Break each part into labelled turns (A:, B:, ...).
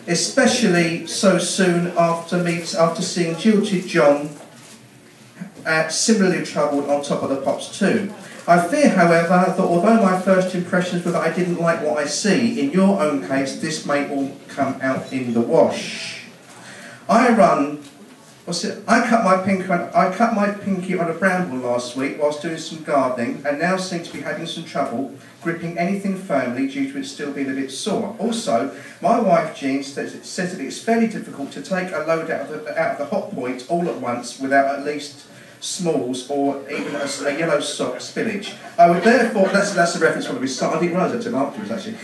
A: especially so soon after seeing Jilted John similarly troubled on top of the pops too. I fear, however, that although my first impressions were that I didn't like what I see, in your own case, this may all come out in the wash. I cut my pinky on a bramble last week whilst doing some gardening, and now seem to be having some trouble gripping anything firmly due to it still being a bit sore. Also, my wife Jean says that it's fairly difficult to take a load out of the hot point all at once without at least smalls or even a yellow sock spillage. I would therefore, that's a reference from his son, I didn't realise that till afterwards actually.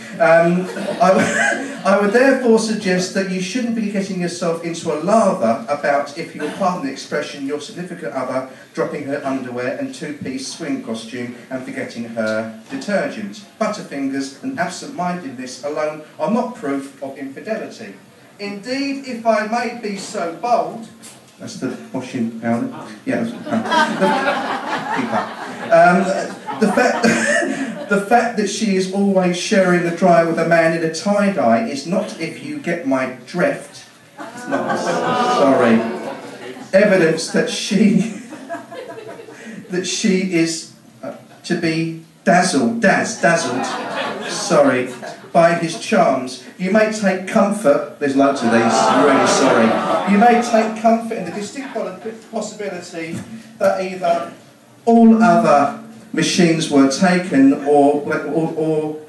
A: I would therefore suggest that you shouldn't be getting yourself into a lather about, if you will pardon the expression, your significant other dropping her underwear and two-piece swing costume and forgetting her detergent. Butterfingers and absent-mindedness alone are not proof of infidelity. Indeed, if I may be so bold, that's the washing powder. Yeah. The fact that she is always sharing the dryer with a man in a tie-dye is not, if you get my drift, sorry, evidence that she is to be dazzled, sorry, by his charms. You may take comfort, there's loads of these, I'm really sorry. You may take comfort in the distinct possibility that either all other machines were taken, or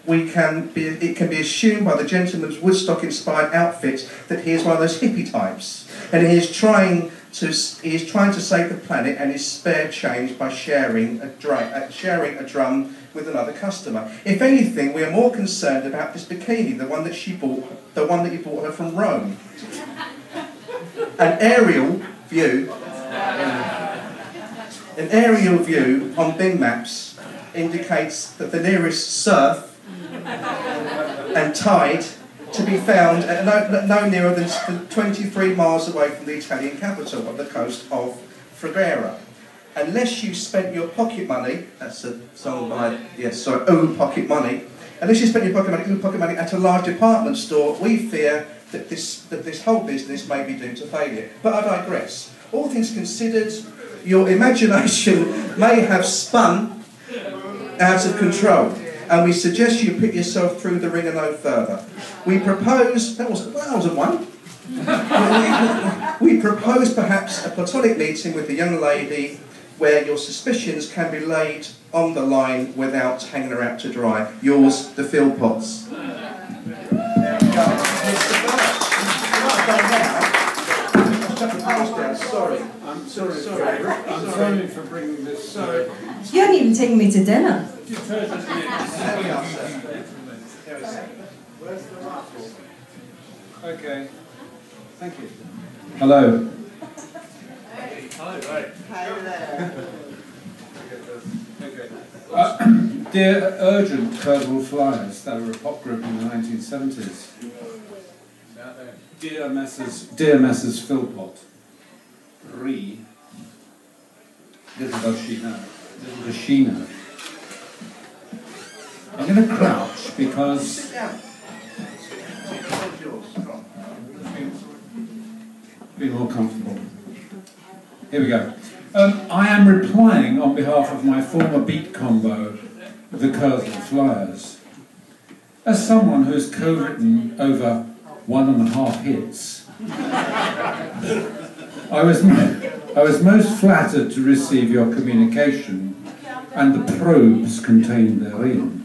A: it can be assumed by the gentleman's Woodstock-inspired outfit that he is one of those hippie types, and he is trying to save the planet and is spare change by sharing a drum with another customer. If anything, we are more concerned about this bikini, the one that you bought her from Rome. An aerial view on Bing Maps indicates that the nearest surf and tide to be found at no nearer than 23 miles away from the Italian capital on the coast of Fregera. Unless you spent your pocket money, that's a song by, Ooh Pocket Money, unless you spent your pocket money at a large department store, we fear that this whole business may be doomed to failure. But I digress. All things considered, your imagination may have spun out of control, and we suggest you put yourself through the ringer no further. We propose, that wasn't one. We propose perhaps a platonic meeting with the young lady where your suspicions can be laid on the line without hanging her out to dry. Yours, the Philpotts. Sorry. I'm sorry for bringing this. Sorry.
B: You hadn't even taken me to dinner.
C: Okay. Thank you. Hello. Dear Urgent Kursall Flyers, they were a pop group in the 1970s. Dear Messrs Philpott, little does she know. I'm going to crouch because be more comfortable. Here we go. I am replying on behalf of my former beat combo, the Kursall Flyers. As someone who has co-written over 1.5 hits, I was most flattered to receive your communication and the probes contained therein.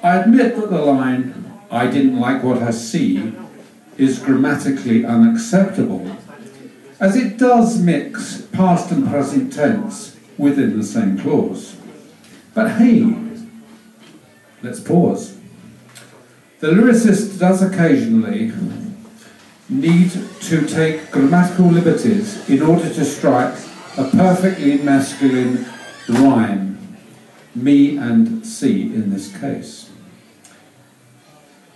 C: I admit that the line, "I didn't like what I see," is grammatically unacceptable, as it does mix past and present tense within the same clause. But hey, let's pause. The lyricist does occasionally need to take grammatical liberties in order to strike a perfectly masculine rhyme, me and see in this case.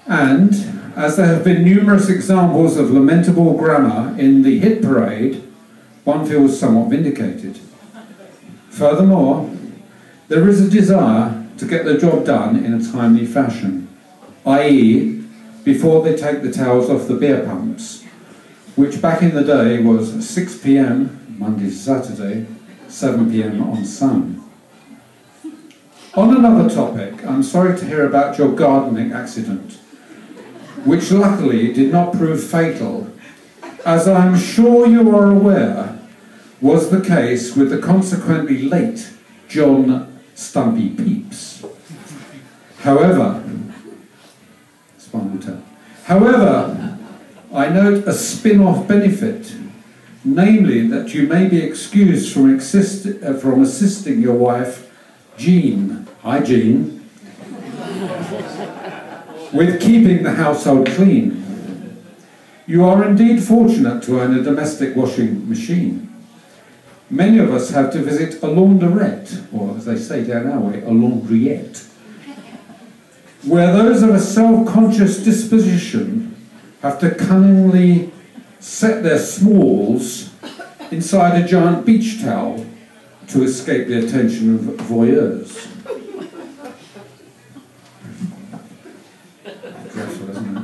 C: And, as there have been numerous examples of lamentable grammar in the hit parade, one feels somewhat vindicated. Furthermore, there is a desire to get the job done in a timely fashion, i.e., before they take the towels off the beer pumps, which back in the day was 6 p.m, Monday to Saturday, 7 p.m. on Sun. On another topic, I'm sorry to hear about your gardening accident, which luckily did not prove fatal, as I'm sure you are aware was the case with the consequently late John Stumpy Pepys. However, I note a spin-off benefit, namely that you may be excused from assisting your wife, Jean, hi Jean, with keeping the household clean. You are indeed fortunate to own a domestic washing machine. Many of us have to visit a launderette, or as they say down our way, a laundriette, where those of a self-conscious disposition have to cunningly set their smalls inside a giant beach towel to escape the attention of voyeurs. Dreadful, isn't it?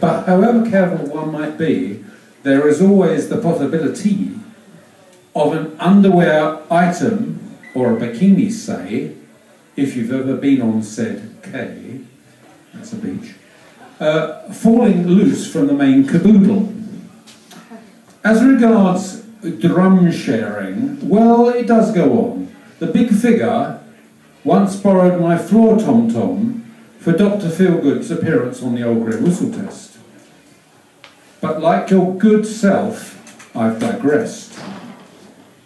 C: But however careful one might be, there is always the possibility of an underwear item, or a bikini, say, if you've ever been on said quay, that's a beach, falling loose from the main caboodle. As regards drum sharing, well, it does go on. The big figure once borrowed my floor tom-tom for Dr. Feelgood's appearance on the Old Grey Whistle Test. But like your good self, I've digressed.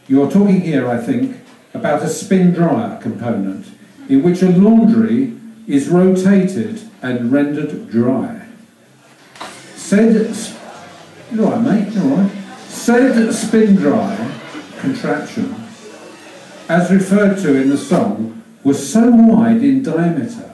C: You're talking here, I think, about a spin dryer component in which a laundry is rotated and rendered dry. Said spin dryer contraption, as referred to in the song, was so wide in diameter